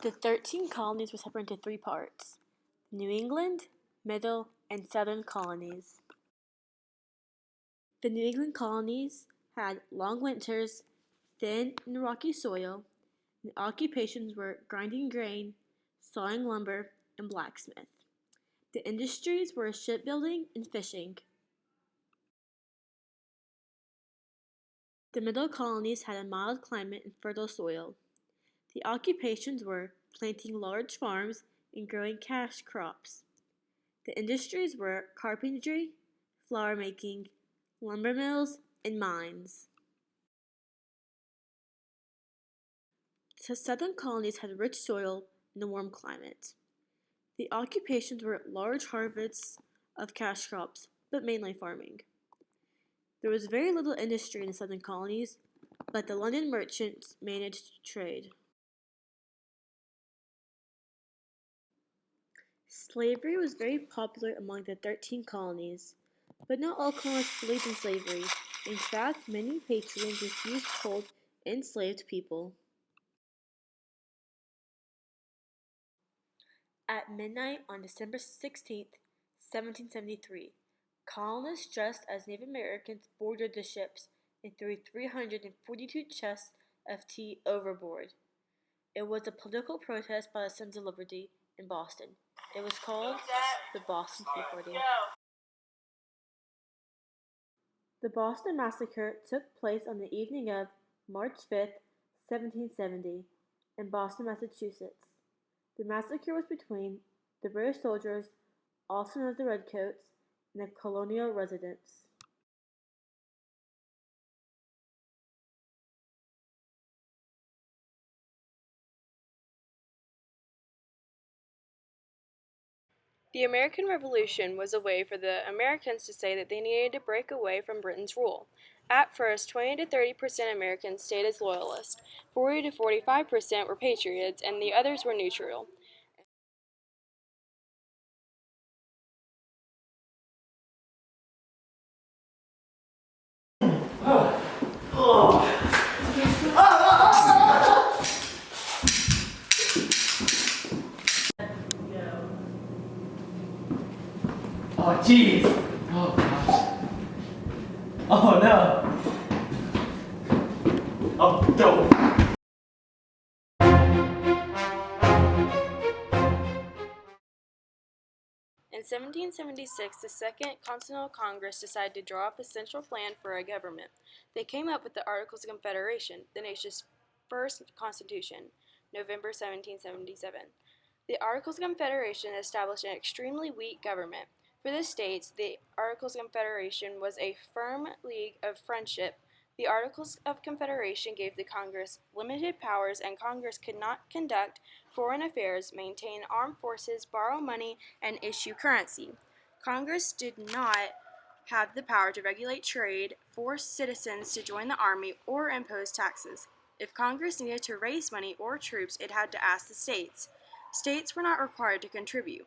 The 13 colonies were separated into 3 parts: New England, Middle, and Southern colonies. The New England colonies had long winters, thin and rocky soil, and occupations were grinding grain, sawing lumber, and blacksmith. The industries were shipbuilding and fishing. The Middle colonies had a mild climate and fertile soil. The occupations were planting large farms and growing cash crops. The industries were carpentry, flour making, lumber mills, and mines. The Southern colonies had rich soil and a warm climate. The occupations were large harvests of cash crops, but mainly farming. There was very little industry in the Southern colonies, but the London merchants managed trade. Slavery was very popular among the 13 colonies, but not all colonists believed in slavery. In fact, many patrons refused to hold enslaved people. At midnight on December 16, 1773, colonists dressed as Native Americans boarded the ships and threw 342 chests of tea overboard. It was a political protest by the Sons of Liberty in Boston. It was called the Boston Tea Party. The Boston Massacre took place on the evening of March 5, 1770, in Boston, Massachusetts. The massacre was between the British soldiers, also known as the Redcoats, and the colonial residents. The American Revolution was a way for the Americans to say that they needed to break away from Britain's rule. At first, 20 to 30% Americans stayed as loyalists, 40 to 45% were patriots, and the others were neutral. Oh, jeez. Oh, gosh. Oh, no. Oh, dope. In 1776, the Second Continental Congress decided to draw up a central plan for a government. They came up with the Articles of Confederation, the nation's first constitution, November 1777. The Articles of Confederation established an extremely weak government. For the states, the Articles of Confederation was a firm league of friendship. The Articles of Confederation gave the Congress limited powers, and Congress could not conduct foreign affairs, maintain armed forces, borrow money, and issue currency. Congress did not have the power to regulate trade, force citizens to join the army, or impose taxes. If Congress needed to raise money or troops, it had to ask the states. States were not required to contribute.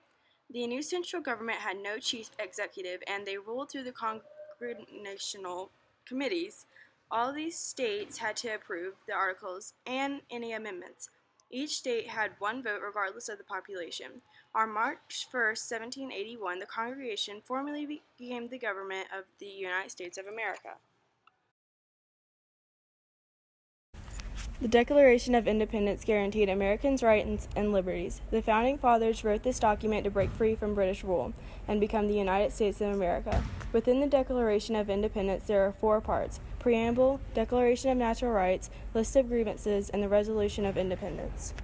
The new central government had no chief executive, and they ruled through the congressional committees. All these states had to approve the articles and any amendments. Each state had one vote regardless of the population. On March 1, 1781, the Congregation formally became the government of the United States of America. The Declaration of Independence guaranteed Americans' rights and liberties. The Founding Fathers wrote this document to break free from British rule and become the United States of America. Within the Declaration of Independence, there are 4 parts: Preamble, Declaration of Natural Rights, List of Grievances, and the Resolution of Independence.